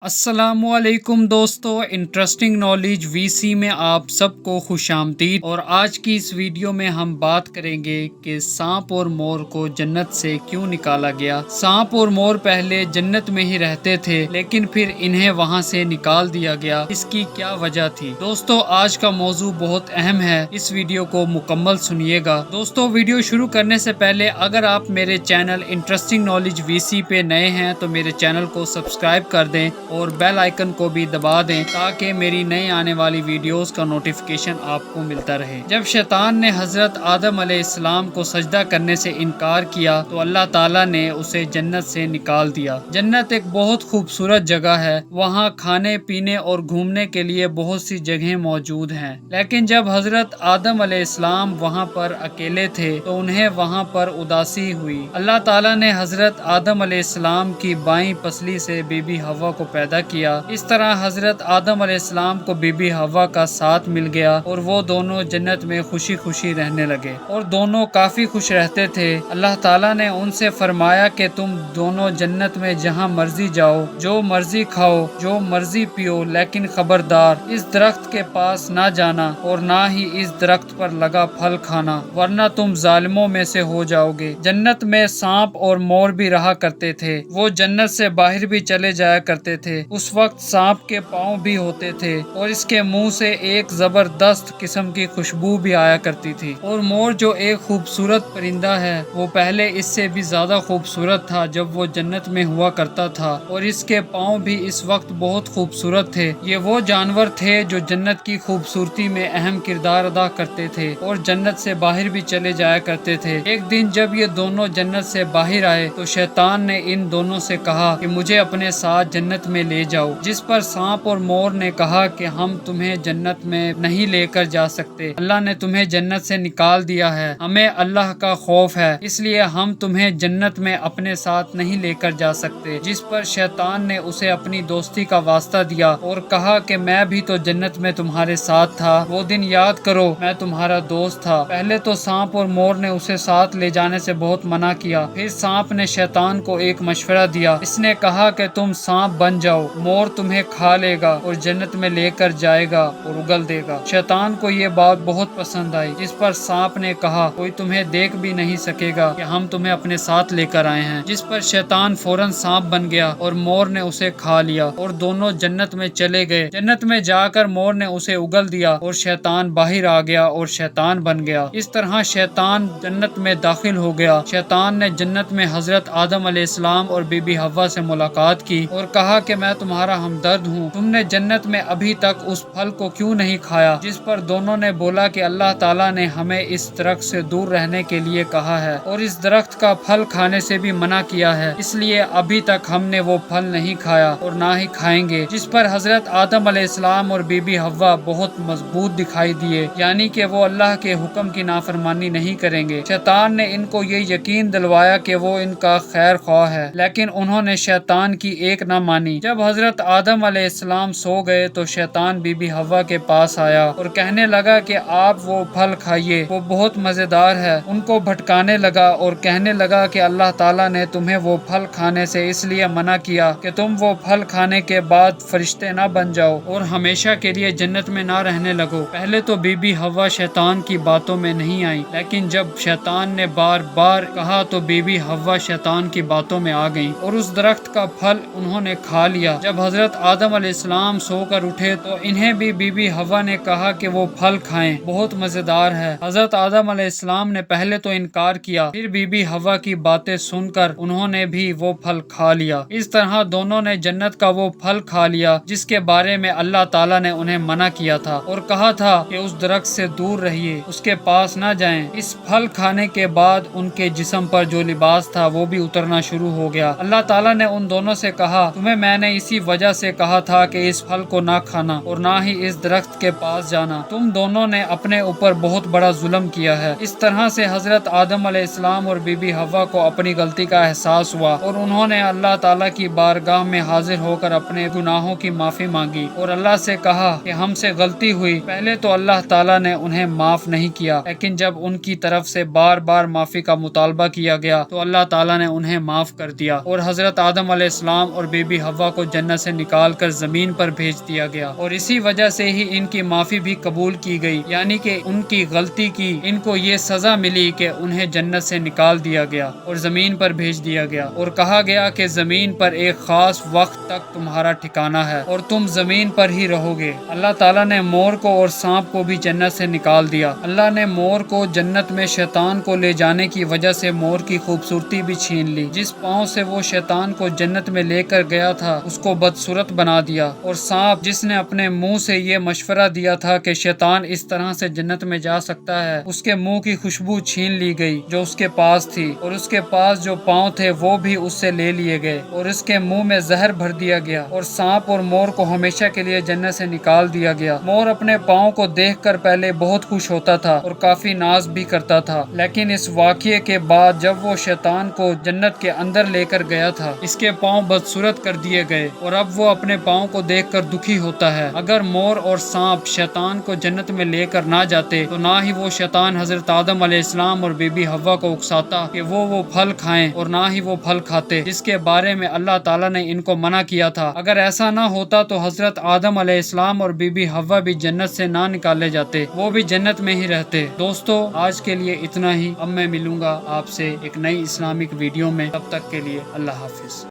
السلام علیکم دوستو، انٹرسٹنگ نالج وی سی میں آپ سب کو خوش آمدید۔ اور آج کی اس ویڈیو میں ہم بات کریں گے کہ سانپ اور مور کو جنت سے کیوں نکالا گیا۔ سانپ اور مور پہلے جنت میں ہی رہتے تھے، لیکن پھر انہیں وہاں سے نکال دیا گیا۔ اس کی کیا وجہ تھی؟ دوستو، آج کا موضوع بہت اہم ہے، اس ویڈیو کو مکمل سنیے گا۔ دوستو، ویڈیو شروع کرنے سے پہلے اگر آپ میرے چینل انٹرسٹنگ نالج وی سی پہ نئے ہیں تو میرے چینل کو سبسکرائب کر دیں اور بیل آئیکن کو بھی دبا دیں تاکہ میری نئی آنے والی ویڈیوز کا نوٹیفیکیشن آپ کو ملتا رہے۔ جب شیطان نے حضرت آدم علیہ السلام کو سجدہ کرنے سے انکار کیا تو اللہ تعالیٰ نے اسے جنت سے نکال دیا۔ جنت ایک بہت خوبصورت جگہ ہے، وہاں کھانے پینے اور گھومنے کے لیے بہت سی جگہیں موجود ہیں، لیکن جب حضرت آدم علیہ السلام وہاں پر اکیلے تھے تو انہیں وہاں پر اداسی ہوئی۔ اللہ تعالیٰ نے حضرت آدم علیہ السلام کی بائیں پسلی سے بی بی حوا کو پیدا کیا۔ اس طرح حضرت آدم علیہ السلام کو بی بی حوا کا ساتھ مل گیا اور وہ دونوں جنت میں خوشی خوشی رہنے لگے اور دونوں کافی خوش رہتے تھے۔ اللہ تعالیٰ نے ان سے فرمایا کہ تم دونوں جنت میں جہاں مرضی جاؤ، جو مرضی کھاؤ، جو مرضی پیو، لیکن خبردار اس درخت کے پاس نہ جانا اور نہ ہی اس درخت پر لگا پھل کھانا، ورنہ تم ظالموں میں سے ہو جاؤ گے۔ جنت میں سانپ اور مور بھی رہا کرتے تھے، وہ جنت سے باہر بھی چلے جایا کرتے تھے۔ اس وقت سانپ کے پاؤں بھی ہوتے تھے اور اس کے منہ سے ایک زبردست قسم کی خوشبو بھی آیا کرتی تھی۔ اور مور جو ایک خوبصورت پرندہ ہے، وہ پہلے اس سے بھی زیادہ خوبصورت تھا جب وہ جنت میں ہوا کرتا تھا، اور اس کے پاؤں بھی اس وقت بہت خوبصورت تھے۔ یہ وہ جانور تھے جو جنت کی خوبصورتی میں اہم کردار ادا کرتے تھے اور جنت سے باہر بھی چلے جایا کرتے تھے۔ ایک دن جب یہ دونوں جنت سے باہر آئے تو شیطان نے ان دونوں سے کہا کہ مجھے اپنے ساتھ جنت میں لے جاؤ، جس پر سانپ اور مور نے کہا کہ ہم تمہیں جنت میں نہیں لے کر جا سکتے، اللہ نے تمہیں جنت سے نکال دیا ہے، ہمیں اللہ کا خوف ہے، اس لیے ہم تمہیں جنت میں اپنے ساتھ نہیں لے کر جا سکتے۔ جس پر شیطان نے اسے اپنی دوستی کا واسطہ دیا اور کہا کہ میں بھی تو جنت میں تمہارے ساتھ تھا، وہ دن یاد کرو، میں تمہارا دوست تھا۔ پہلے تو سانپ اور مور نے اسے ساتھ لے جانے سے بہت منع کیا، پھر سانپ نے شیطان کو ایک مشورہ دیا، اس نے کہا کہ تم سانپ بن جاؤ، مور تمہیں کھا لے گا اور جنت میں لے کر جائے گا اور اگل دے گا۔ شیطان کو یہ بات بہت پسند آئی، جس پر سانپ نے کہا کوئی تمہیں دیکھ بھی نہیں سکے گا کہ ہم تمہیں اپنے ساتھ لے کر آئے ہیں۔ جس پر شیطان فوراً سانپ بن گیا اور مور نے اسے کھا لیا اور دونوں جنت میں چلے گئے۔ جنت میں جا کر مور نے اسے اگل دیا اور شیطان باہر آ گیا اور شیطان بن گیا۔ اس طرح شیطان جنت میں داخل ہو گیا۔ شیطان نے جنت میں حضرت آدم علیہ السلام اور بی بی حوا سے ملاقات کی اور کہا کہ میں تمہارا ہمدرد ہوں، تم نے جنت میں ابھی تک اس پھل کو کیوں نہیں کھایا؟ جس پر دونوں نے بولا کہ اللہ تعالیٰ نے ہمیں اس درخت سے دور رہنے کے لیے کہا ہے اور اس درخت کا پھل کھانے سے بھی منع کیا ہے، اس لیے ابھی تک ہم نے وہ پھل نہیں کھایا اور نہ ہی کھائیں گے۔ جس پر حضرت آدم علیہ السلام اور بی بی حوا بہت مضبوط دکھائی دیے، یعنی کہ وہ اللہ کے حکم کی نافرمانی نہیں کریں گے۔ شیطان نے ان کو یہ یقین دلوایا کہ وہ ان کا خیر خواہ ہے، لیکن انہوں نے شیطان کی ایک نہ مانی۔ جب حضرت آدم علیہ السلام سو گئے تو شیطان بی بی حوا کے پاس آیا اور کہنے لگا کہ آپ وہ پھل کھائیے، وہ بہت مزیدار ہے۔ ان کو بھٹکانے لگا اور کہنے لگا کہ اللہ تعالیٰ نے تمہیں وہ پھل کھانے سے اس لیے منع کیا کہ تم وہ پھل کھانے کے بعد فرشتے نہ بن جاؤ اور ہمیشہ کے لیے جنت میں نہ رہنے لگو۔ پہلے تو بی بی حوا شیطان کی باتوں میں نہیں آئی، لیکن جب شیطان نے بار بار کہا تو بی بی حوا شیطان کی باتوں میں آ گئیں اور اس درخت کا پھل انہوں نے کھا لیا۔ جب حضرت آدم علیہ السلام سو کر اٹھے تو انہیں بھی بی بی حوا نے کہا کہ وہ پھل کھائیں، بہت مزیدار ہے۔ حضرت آدم علیہ السلام نے پہلے تو انکار کیا، پھر بی بی حوا کی باتیں سن کر انہوں نے بھی وہ پھل کھا لیا۔ اس طرح دونوں نے جنت کا وہ پھل کھا لیا جس کے بارے میں اللہ تعالیٰ نے انہیں منع کیا تھا اور کہا تھا کہ اس درخت سے دور رہیے، اس کے پاس نہ جائیں۔ اس پھل کھانے کے بعد ان کے جسم پر جو لباس تھا وہ بھی اترنا شروع ہو گیا۔ اللہ تعالیٰ نے ان دونوں سے کہا تمہیں میں نے اسی وجہ سے کہا تھا کہ اس پھل کو نہ کھانا اور نہ ہی اس درخت کے پاس جانا، تم دونوں نے اپنے اوپر بہت بڑا ظلم کیا ہے۔ اس طرح سے حضرت آدم علیہ السلام اور بی بی حوا کو اپنی غلطی کا احساس ہوا اور انہوں نے اللہ تعالیٰ کی بارگاہ میں حاضر ہو کر اپنے گناہوں کی معافی مانگی اور اللہ سے کہا کہ ہم سے غلطی ہوئی۔ پہلے تو اللہ تعالیٰ نے انہیں معاف نہیں کیا، لیکن جب ان کی طرف سے بار بار معافی کا مطالبہ کیا گیا تو اللہ تعالیٰ نے انہیں معاف کر دیا اور حضرت آدم علیہ السلام اور بی بی حوا ہوا کو جنت سے نکال کر زمین پر بھیج دیا گیا، اور اسی وجہ سے ہی ان کی معافی بھی قبول کی گئی، یعنی کہ ان کی غلطی کی ان کو یہ سزا ملی کہ انہیں جنت سے نکال دیا گیا اور زمین پر بھیج دیا گیا، اور کہا گیا کہ زمین پر ایک خاص وقت تک تمہارا ٹھکانہ ہے اور تم زمین پر ہی رہو گے۔ اللہ تعالیٰ نے مور کو اور سانپ کو بھی جنت سے نکال دیا۔ اللہ نے مور کو جنت میں شیطان کو لے جانے کی وجہ سے مور کی خوبصورتی بھی چھین لی۔ جس پاؤں سے وہ شیطان کو جنت میں لے کر گیا تھا اس کو بدصورت بنا دیا، اور سانپ جس نے اپنے منہ سے یہ مشورہ دیا تھا کہ شیطان اس طرح سے جنت میں جا سکتا ہے، اس کے منہ کی خوشبو چھین لی گئی جو اس کے پاس تھی، اور اس کے پاس جو پاؤں تھے وہ بھی اس سے لے لیے گئے، اور اس کے منہ میں زہر بھر دیا گیا، اور سانپ اور مور کو ہمیشہ کے لیے جنت سے نکال دیا گیا۔ مور اپنے پاؤں کو دیکھ کر پہلے بہت خوش ہوتا تھا اور کافی ناز بھی کرتا تھا، لیکن اس واقعے کے بعد جب وہ شیطان کو جنت کے اندر لے کر گیا تھا اس کے پاؤں بدصورت کر دیے گئے، اور اب وہ اپنے پاؤں کو دیکھ کر دکھی ہوتا ہے۔ اگر مور اور سانپ شیطان کو جنت میں لے کر نہ جاتے تو نہ ہی وہ شیطان حضرت آدم علیہ السلام اور بی بی حوا کو اکساتا کہ وہ پھل کھائیں، اور نہ ہی وہ پھل کھاتے جس کے بارے میں اللہ تعالیٰ نے ان کو منع کیا تھا۔ اگر ایسا نہ ہوتا تو حضرت آدم علیہ السلام اور بی بی حوا بھی جنت سے نہ نکالے جاتے، وہ بھی جنت میں ہی رہتے۔ دوستو آج کے لیے اتنا ہی، اب میں ملوں گا آپ سے ایک نئی اسلامک ویڈیو میں، تب تک کے لیے اللہ حافظ۔